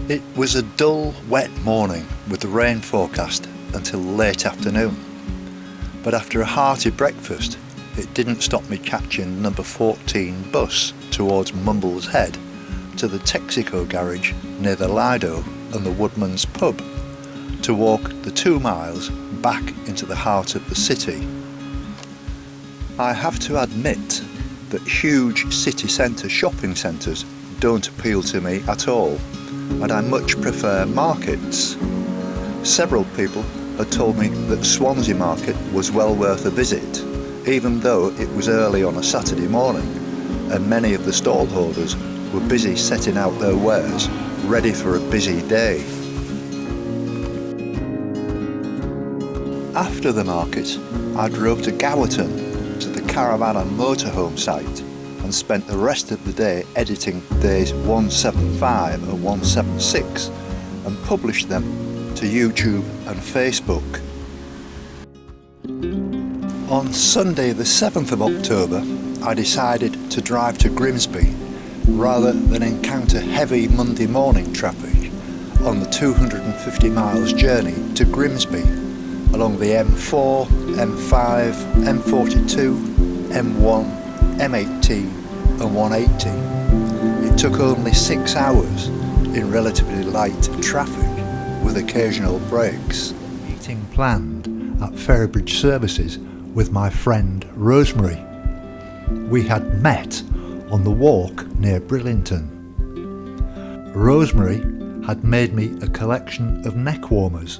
It was a dull, wet morning with the rain forecast until late afternoon. But after a hearty breakfast, it didn't stop me catching number 14 bus towards Mumble's Head to the Texaco garage near the Lido and the Woodman's pub to walk the 2 miles back into the heart of the city. I have to admit that huge city centre shopping centres don't appeal to me at all, and I much prefer markets. Several people had told me that Swansea market was well worth a visit, even though it was early on a Saturday morning and many of the stall holders were busy setting out their wares, ready for a busy day. After the market, I drove to Gowerton to the caravan and motorhome site and spent the rest of the day editing days 175 and 176 and published them to YouTube and Facebook. On Sunday the 7th of October, I decided to drive to Grimsby rather than encounter heavy Monday morning traffic on the 250 miles journey to Grimsby along the M4, M5, M42, M1, M18 and 180. It took only 6 hours in relatively light traffic with occasional breaks. Meeting planned at Ferrybridge Services with my friend Rosemary. We had met on the walk near Brillington. Rosemary had made me a collection of neck warmers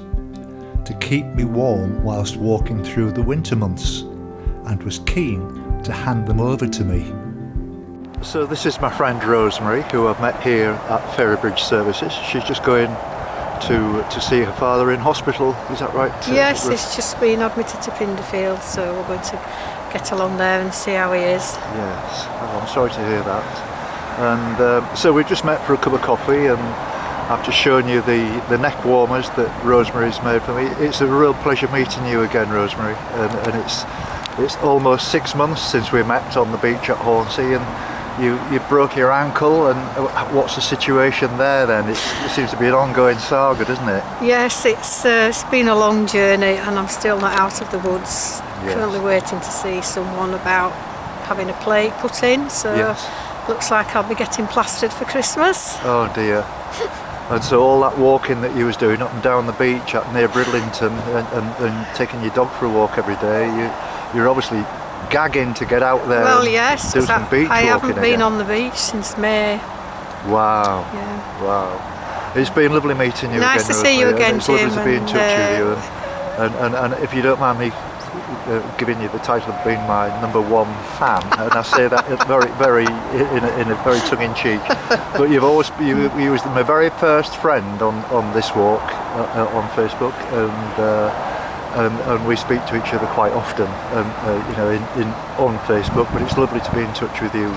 to keep me warm whilst walking through the winter months and was keen to hand them over to me. So this is my friend Rosemary, who I've met here at Ferrybridge Services. She's just going to see her father in hospital, is that right? Yes, he's just been admitted to Pinderfield, so we're going to get along there and see how he is. Yes, oh, I'm sorry to hear that. And so we've just met for a cup of coffee, and I've just shown you the neck warmers that Rosemary's made for me. It's a real pleasure meeting you again, Rosemary, and it's almost 6 months since we met on the beach at Hornsea, and you broke your ankle, and what's the situation there then? It seems to be an ongoing saga, doesn't it? Yes, it's been a long journey and I'm still not out of the woods. Yes. Currently waiting to see someone about having a plate put in, so yes. Looks like I'll be getting plastered for Christmas. Oh dear. And so all that walking that you was doing up and down the beach near Bridlington and taking your dog for a walk every day, you're obviously gagging to get out there. Well, yes, do some beach I walking haven't been again. on the beach since May. Wow. Yeah. Wow. It's been lovely meeting you nice again. to see you again, it's Jim. It's lovely to be in touch with you. And if you don't mind me giving you the title of being my number 1 fan, and I say that very in a very tongue-in-cheek, but you was my very first friend on this walk on Facebook, and we speak to each other quite often, on Facebook. But it's lovely to be in touch with you,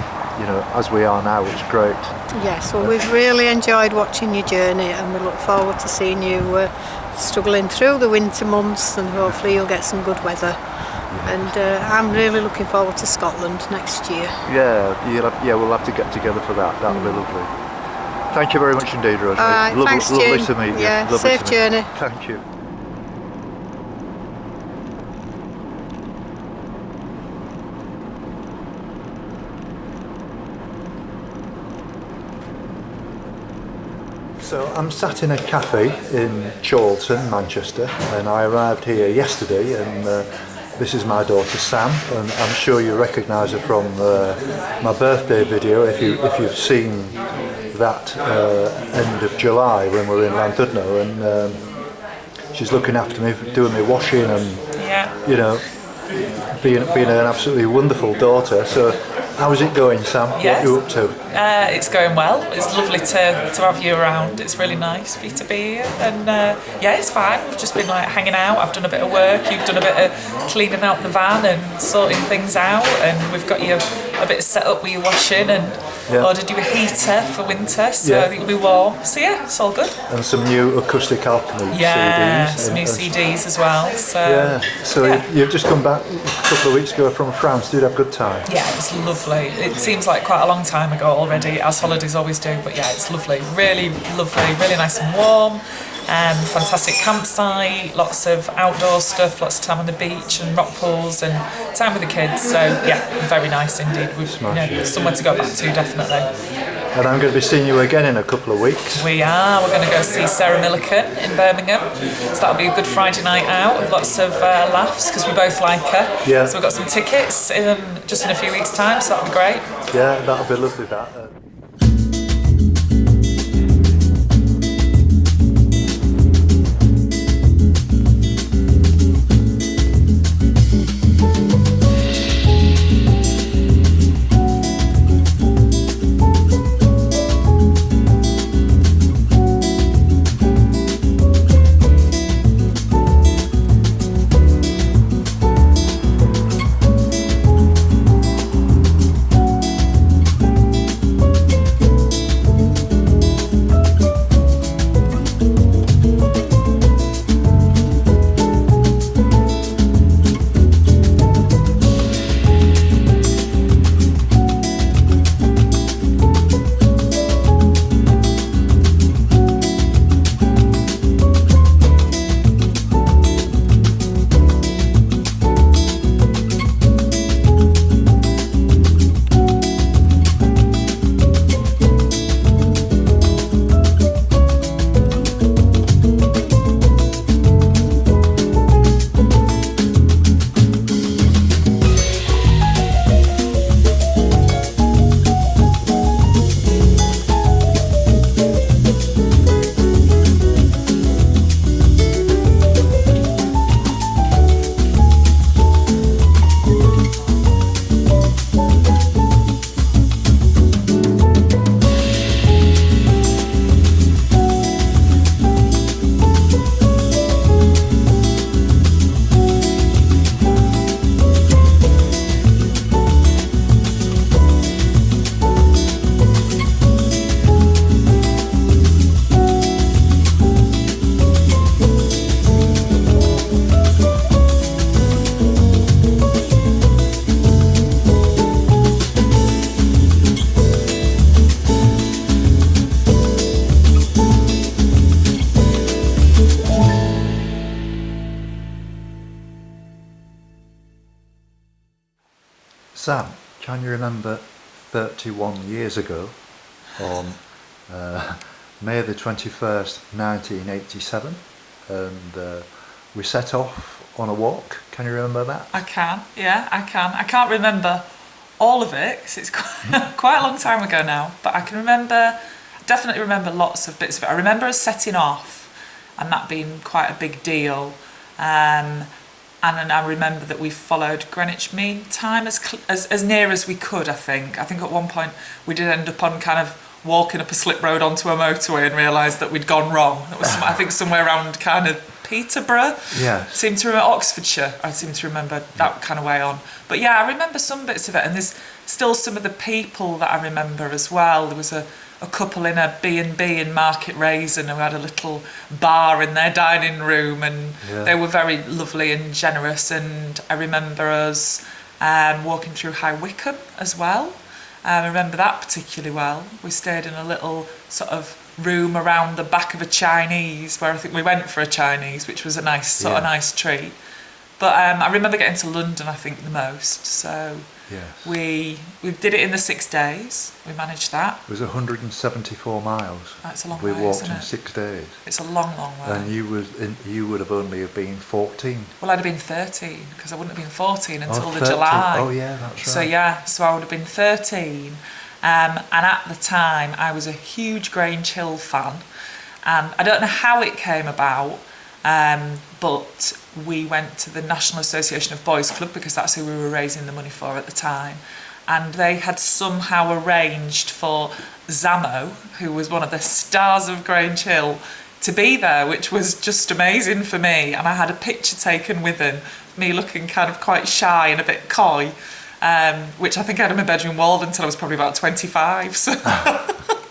as we are now. It's great. Yes, well, we've really enjoyed watching your journey, and we look forward to seeing you struggling through the winter months, and hopefully you'll get some good weather. And I'm really looking forward to Scotland next year. Yeah, we'll have to get together for that. That'll be lovely. Thank you very much indeed, Rosemary. Thanks, Jim. Lovely to meet you. Yeah, lovely safe journey. Thank you. So I'm sat in a cafe in Chorlton, Manchester, and I arrived here yesterday, and this is my daughter Sam, and I'm sure you recognise her from my birthday video if you've seen that end of July when we were in Llandudno, and she's looking after me, doing my washing, and being an absolutely wonderful daughter. So how's it going, Sam? Yes. What are you up to? It's going well. It's lovely to have you around. It's really nice for you to be here. And it's fine. We've just been hanging out. I've done a bit of work. You've done a bit of cleaning out the van and sorting things out. And we've got you a bit set up with your washing. And Ordered you a heater for winter, so Yeah. it'll be warm. So yeah, it's all good. And some new acoustic alchemy Yeah, CDs. some new CDs as well. So Yeah, so yeah. you've just come back a couple of weeks ago from France. Did you have a good time? Yeah, it was lovely. It seems like quite a long time ago already, as holidays always do, but yeah, it's lovely. Really lovely, really nice and warm. Fantastic campsite, lots of outdoor stuff, lots of time on the beach and rock pools and time with the kids. So yeah, very nice indeed. We've somewhere to go back to, definitely. And I'm going to be seeing you again in a couple of weeks. We are. We're going to go see Sarah Millican in Birmingham. So that'll be a good Friday night out with lots of laughs because we both like her. Yeah. So we've got some tickets just in a few weeks' time, so that'll be great. Yeah, that'll be lovely, that. Sam, can you remember 31 years ago on May the 21st, 1987, and we set off on a walk? Can you remember that? I can, yeah, I can. I can't remember all of it because it's quite a long time ago now, but I can remember, definitely remember lots of bits of it. I remember us setting off and that being quite a big deal. And then I remember that we followed Greenwich Mean Time as near as we could, I think. I think at one point we did end up on kind of walking up a slip road onto a motorway and realised that we'd gone wrong. It was I think somewhere around kind of Peterborough. Yeah. Seem to remember Oxfordshire. I seem to remember that kind of way on. But yeah, I remember some bits of it, and there's still some of the people that I remember as well. There was a couple in a B&B in Market Raisin who had a little bar in their dining room, and they were very lovely and generous. And I remember us walking through High Wycombe as well. I remember that particularly well. We stayed in a little sort of room around the back of a Chinese, where I think we went for a Chinese, which was a nice sort of nice treat. But I remember getting to London, I think, the most. So we did it in the 6 days. We managed that. It was 174 miles. That's a long we way, walked isn't in it? 6 days. It's a long, long way. And you would have only have been 14. Well, I'd have been 13 because I wouldn't have been 14 until the 13. July. Oh yeah, that's right. So I would have been 13. And at the time, I was a huge Grange Hill fan. And I don't know how it came about, but we went to the National Association of Boys Club because that's who we were raising the money for at the time. And they had somehow arranged for Zamo, who was one of the stars of Grange Hill, to be there, which was just amazing for me. And I had a picture taken with him, me looking kind of quite shy and a bit coy. which I think I had in my bedroom walled until I was probably about 25. So,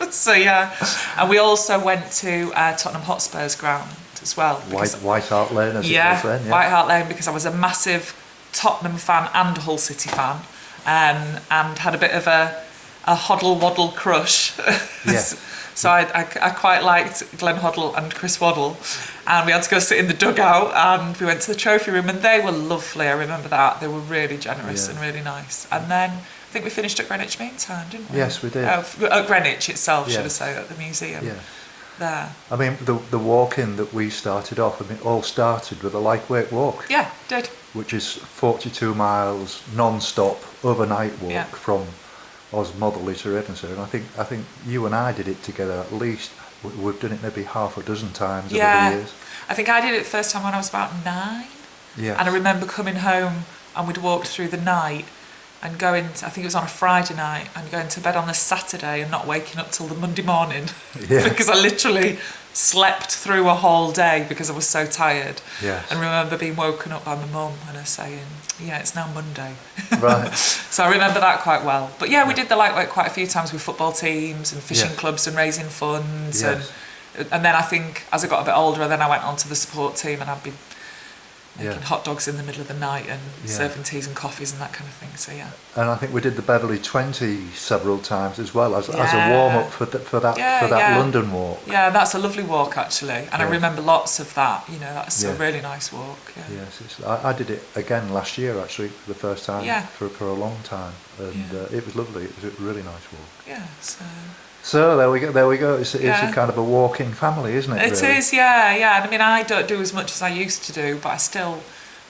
so yeah. And we also went to Tottenham Hotspur's ground as well. White Hart Lane, as it was then. Yeah, White Hart Lane, because I was a massive Tottenham fan and Hull City fan, and had a bit of a Hoddle Waddle crush. Yeah. So I quite liked Glenn Hoddle and Chris Waddle, and we had to go sit in the dugout, and we went to the trophy room, and they were lovely. I remember that. They were really generous and really nice. And then I think we finished at Greenwich Meantime, didn't we? Yes, we did. At Greenwich itself, should I say, at the museum. Yeah. There. I mean, the walk-in that we started off, I mean, all started with a lightweight walk. Yeah, did. Which is 42 miles non-stop overnight walk from Osmotherley to Edinburgh, and I think you and I did it together at least. We've done it maybe half a dozen times over the years. I think I did it the first time when I was about 9. Yeah. And I remember coming home and we'd walked through the night and going to, I think it was on a Friday night, and going to bed on the Saturday and not waking up till the Monday morning because I literally slept through a whole day because I was so tired. Yes. And remember being woken up by my mum and her saying, yeah, it's now Monday. Right. So I remember that quite well. But yeah, we did the lightweight quite a few times with football teams and fishing clubs and raising funds. Yes. And then I think as I got a bit older, then I went on to the support team, and I'd be making hot dogs in the middle of the night and serving teas and coffees and that kind of thing. So yeah. And I think we did the Beverley 20 several times as well as a warm up for that London walk. Yeah, that's a lovely walk actually, and I remember lots of that. You know, that's a really nice walk. Yeah. Yes, I did it again last year actually for the first time for a long time, and it was lovely. It was a really nice walk. Yeah. So there we go. It's a kind of a walking family, isn't it? It is, yeah. And I mean, I don't do as much as I used to do, but I still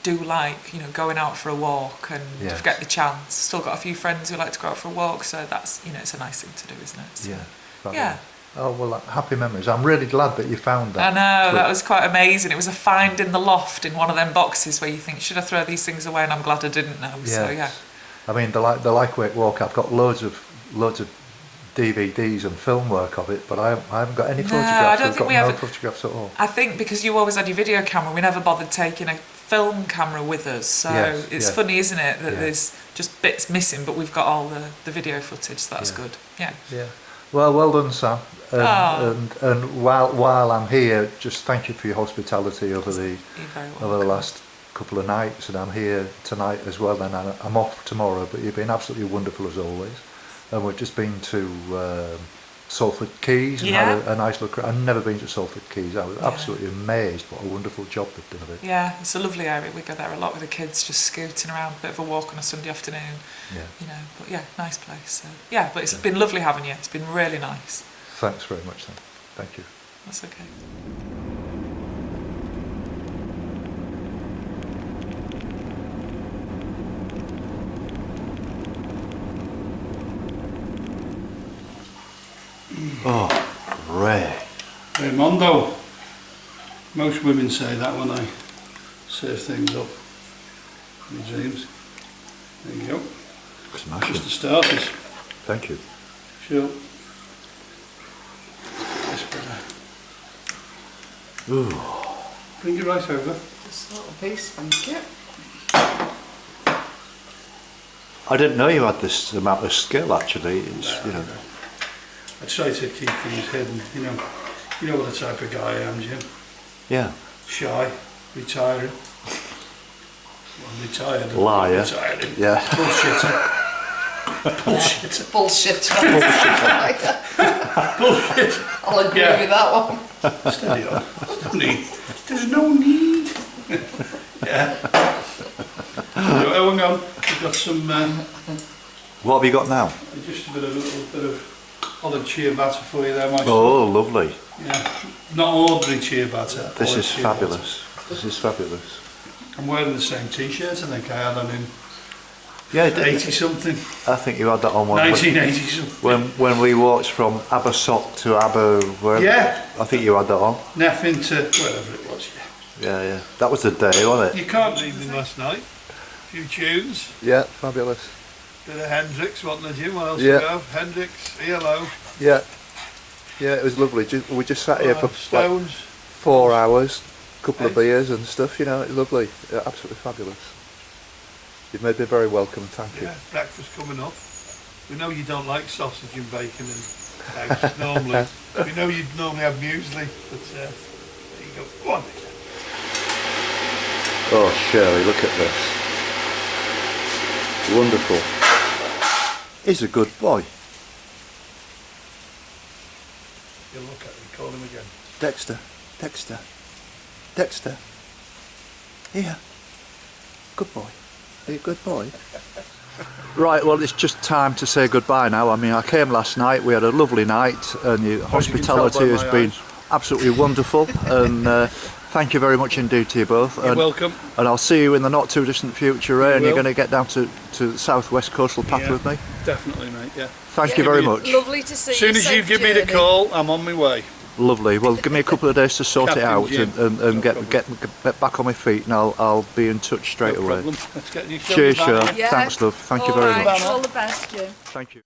do like, going out for a walk and get the chance. Still got a few friends who like to go out for a walk, so that's, it's a nice thing to do, isn't it? So, yeah. Oh, well, happy memories. I'm really glad that you found that. I know, that was quite amazing. It was a find in the loft in one of them boxes where you think, should I throw these things away? And I'm glad I didn't know. Yes. So, yeah. I mean, the lightweight walk, I've got loads of DVDs and film work of it, but I haven't got any photographs. I don't think we have photographs at all. I think because you always had your video camera, we never bothered taking a film camera with us. So it's funny, isn't it, that there's just bits missing, but we've got all the video footage, so that's good. Yeah. Yeah. Well done, Sam. And while I'm here, just thank you for your hospitality over the last couple of nights, and I'm here tonight as well, and I'm off tomorrow, but you've been absolutely wonderful as always. And we've just been to Salford Quays and had a nice look. I've never been to Salford Quays. I was absolutely amazed what a wonderful job they've done of it. Yeah, it's a lovely area. We go there a lot with the kids, just scooting around, a bit of a walk on a Sunday afternoon. Yeah. But nice place. So, but it's been lovely having you. It's been really nice. Thanks very much, Sam. Thank you. That's okay. Oh, great. Raimondo. Most women say that when I serve things up in my dreams. There you go. Smashing. Just the starters. Thank you. Sure. That's better. Ooh. Bring it right over. Just a little piece, thank you. I didn't know you had this amount of skill actually. It's, I try to keep things hidden, You know what the type of guy I am, Jim. Yeah. Shy, retiring. Well, retired. Liar. Retiring. Yeah. Bullshitter. Bullshit. Bullshit. Bullshit. I'll agree with that one. Steady on. There's no need. Yeah. Hang on. We've got some. What have you got now? Just a little bit of olive ciabatta for you there, my son. Oh, lovely. Yeah. Not ordinary ciabatta. This is fabulous. This is fabulous. I'm wearing the same t-shirt I think I had on in 80 something. I think you had that on 1980 something. When we walked from Abersock to I think you had that on. Neffin to wherever it was, Yeah. That was the day, wasn't it? You can't leave me last night. A few tunes. Yeah, fabulous. Bit of Hendrix, wasn't there, Jim? What else do we have? Hendrix, ELO. Yeah, it was lovely. We just sat here for Stones. like 4 hours, couple of beers and stuff. It was lovely. Yeah, absolutely fabulous. You've made me very welcome, thank you. Yeah, breakfast coming up. We know you don't like sausage and bacon and eggs normally. We know you'd normally have muesli, but there you go. Go on, Dexter. Oh, Shirley, look at this. Wonderful. He's a good boy. You look at him, call him again. Dexter, Dexter, Dexter. Here. Good boy. Are you a good boy? Right, well, it's just time to say goodbye now. I mean, I came last night, we had a lovely night, and your hospitality has been absolutely wonderful, and thank you very much indeed to you both. You're welcome. And I'll see you in the not too distant future, and you're going to get down to the southwest coastal path with me? Definitely, mate, yeah. Thank you very much. Lovely to see you. As soon as you give me the call, I'm on my way. Lovely. Well, give me a couple of days to sort it out Jim. and get back on my feet, and I'll be in touch straight No away. problem. Let's get you Cheers, Shirley. Shirley. Thanks, love. Thank you very much. All the best, Jim. Thank you.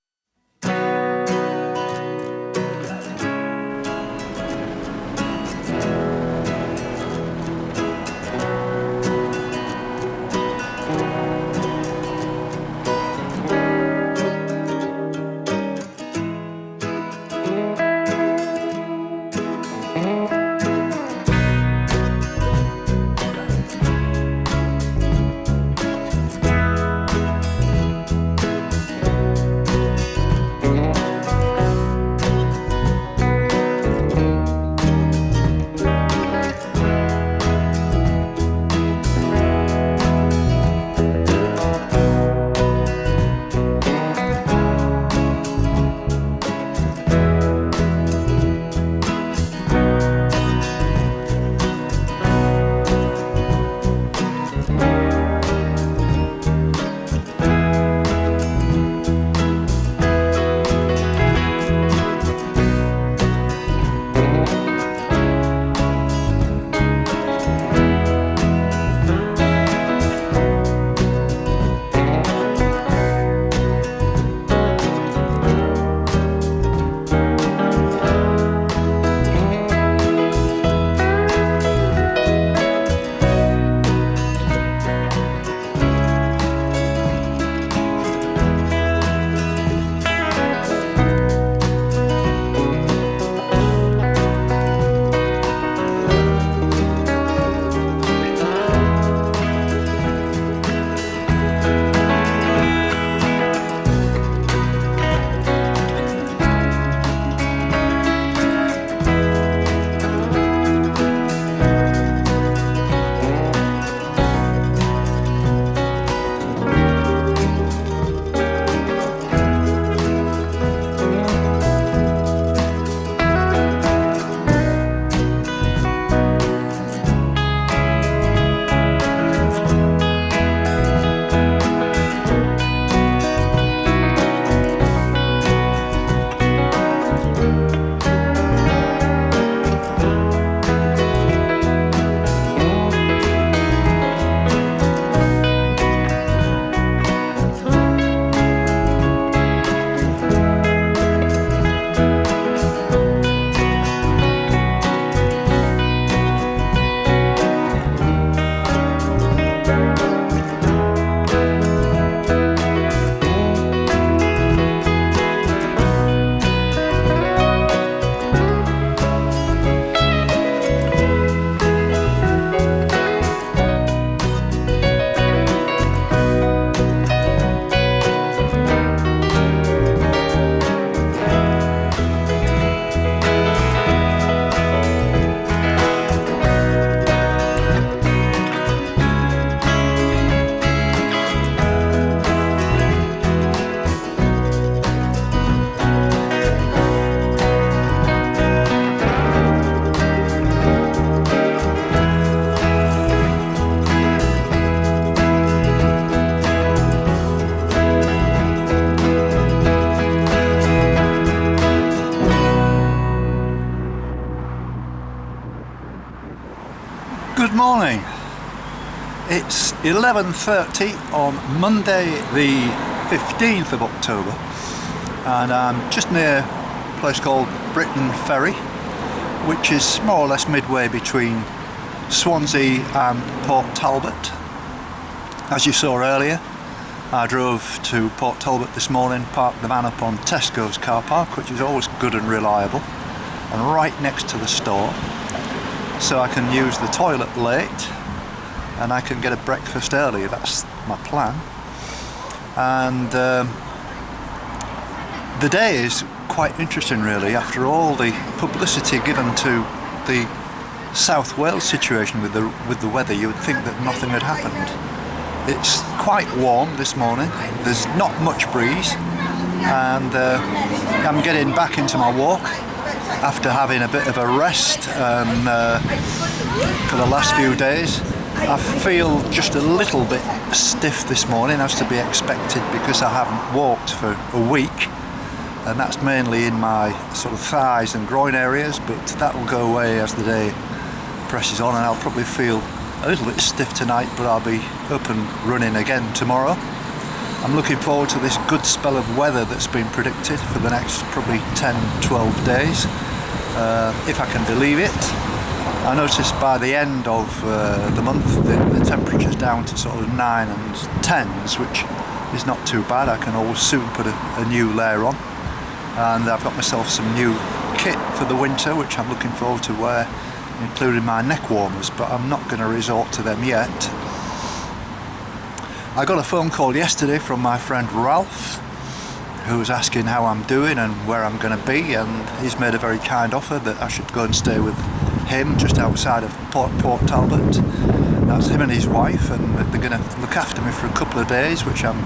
Good morning. It's 11:30 on Monday the 15th of October, and I'm just near a place called Britain Ferry, which is more or less midway between Swansea and Port Talbot. As you saw earlier, I drove to Port Talbot this morning, parked the van up on Tesco's car park, which is always good and reliable, and right next to the store, so I can use the toilet late and I can get a breakfast early. That's my plan. And the day is quite interesting really, after all the publicity given to the South Wales situation with the weather. You would think that nothing had happened. It's quite warm this morning, there's not much breeze, and I'm getting back into my walk after having a bit of a rest for the last few days. I feel just a little bit stiff this morning, as to be expected, because I haven't walked for a week, and that's mainly in my sort of thighs and groin areas, but that will go away as the day presses on, and I'll probably feel a little bit stiff tonight, but I'll be up and running again tomorrow. I'm looking forward to this good spell of weather that's been predicted for the next probably 10-12 days, if I can believe it. I noticed by the end of the month the temperature's down to sort of 9 and 10s, which is not too bad. I can always soon put a new layer on, and I've got myself some new kit for the winter which I'm looking forward to wear, including my neck warmers, but I'm not going to resort to them yet. I got a phone call yesterday from my friend Ralph, who was asking how I'm doing and where I'm going to be, and he's made a very kind offer that I should go and stay with him just outside of Port Talbot. That's him and his wife, and they're going to look after me for a couple of days, which I'm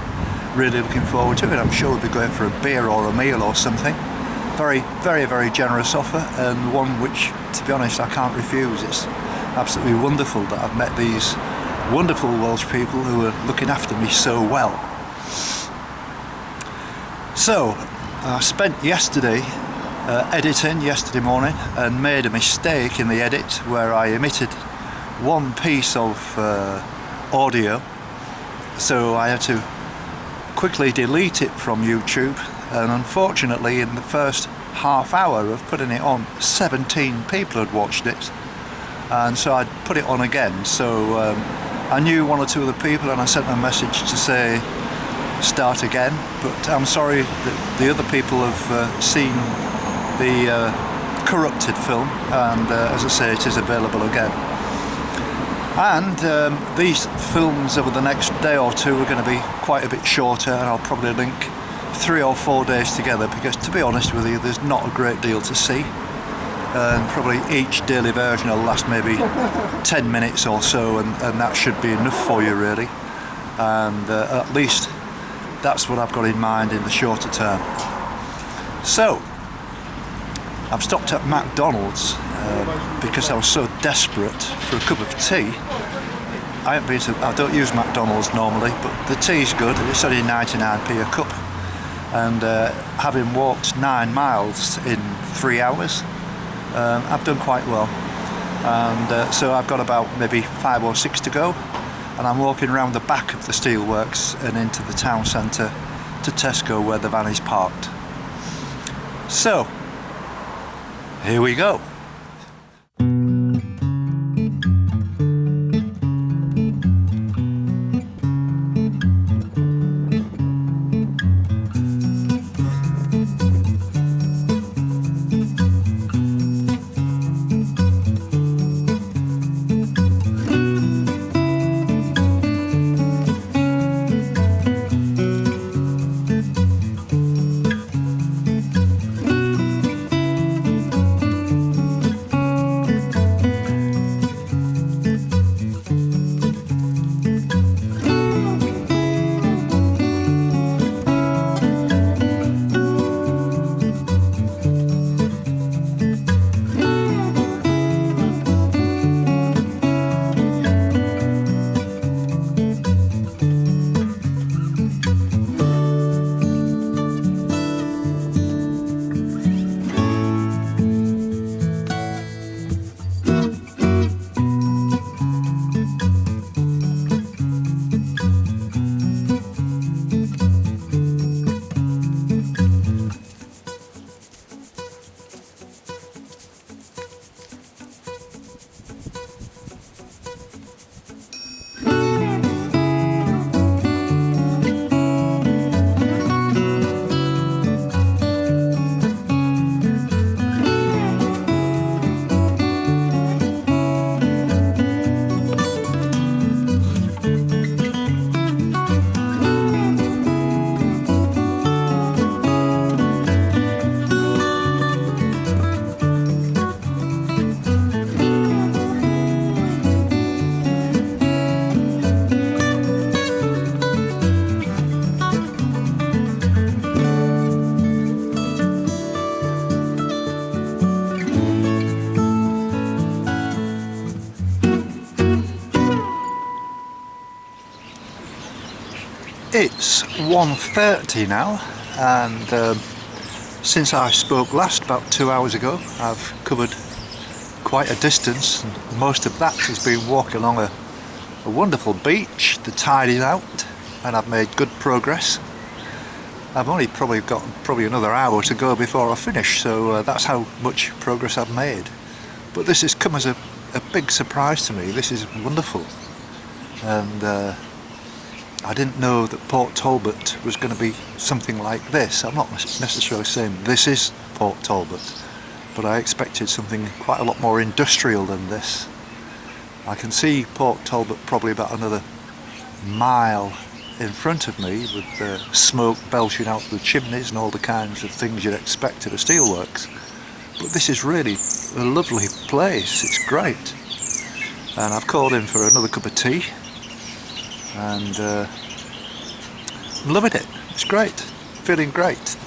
really looking forward to, and I'm sure we'll be going for a beer or a meal or something. Very, very, very generous offer, and one which, to be honest, I can't refuse. It's absolutely wonderful that I've met these wonderful Welsh people who are looking after me so well. So, I spent yesterday editing yesterday morning, and made a mistake in the edit where I omitted one piece of audio, so I had to quickly delete it from YouTube, and unfortunately in the first half hour of putting it on, 17 people had watched it, and so I'd put it on again. So I knew one or two of the people, and I sent them a message to say start again, but I'm sorry that the other people have seen the corrupted film, and as I say, it is available again. And these films over the next day or two are going to be quite a bit shorter, and I'll probably link 3 or 4 days together, because to be honest with you, there's not a great deal to see, and probably each daily version will last maybe 10 minutes or so, and that should be enough for you really, and at least that's what I've got in mind in the shorter term. So I've stopped at McDonald's because I was so desperate for a cup of tea. I don't use McDonald's normally, but the tea's good. It's only 99p a cup, and having walked 9 miles in 3 hours, I've done quite well, and so I've got about maybe 5 or 6 to go, and I'm walking around the back of the steelworks and into the town centre to Tesco where the van is parked. So here we go. It's 1:30 now, and since I spoke last about 2 hours ago, I've covered quite a distance, and most of that has been walking along a wonderful beach. The tide is out and I've made good progress. I've only probably got another hour to go before I finish, so that's how much progress I've made. But this has come as a big surprise to me. This is wonderful, and I didn't know that Port Talbot was going to be something like this. I'm not necessarily saying this is Port Talbot, but I expected something quite a lot more industrial than this. I can see Port Talbot probably about another mile in front of me, with the smoke belching out the chimneys and all the kinds of things you'd expect at a steelworks. But this is really a lovely place. It's great. And I've called in for another cup of tea, and I'm loving it. It's great. Feeling great.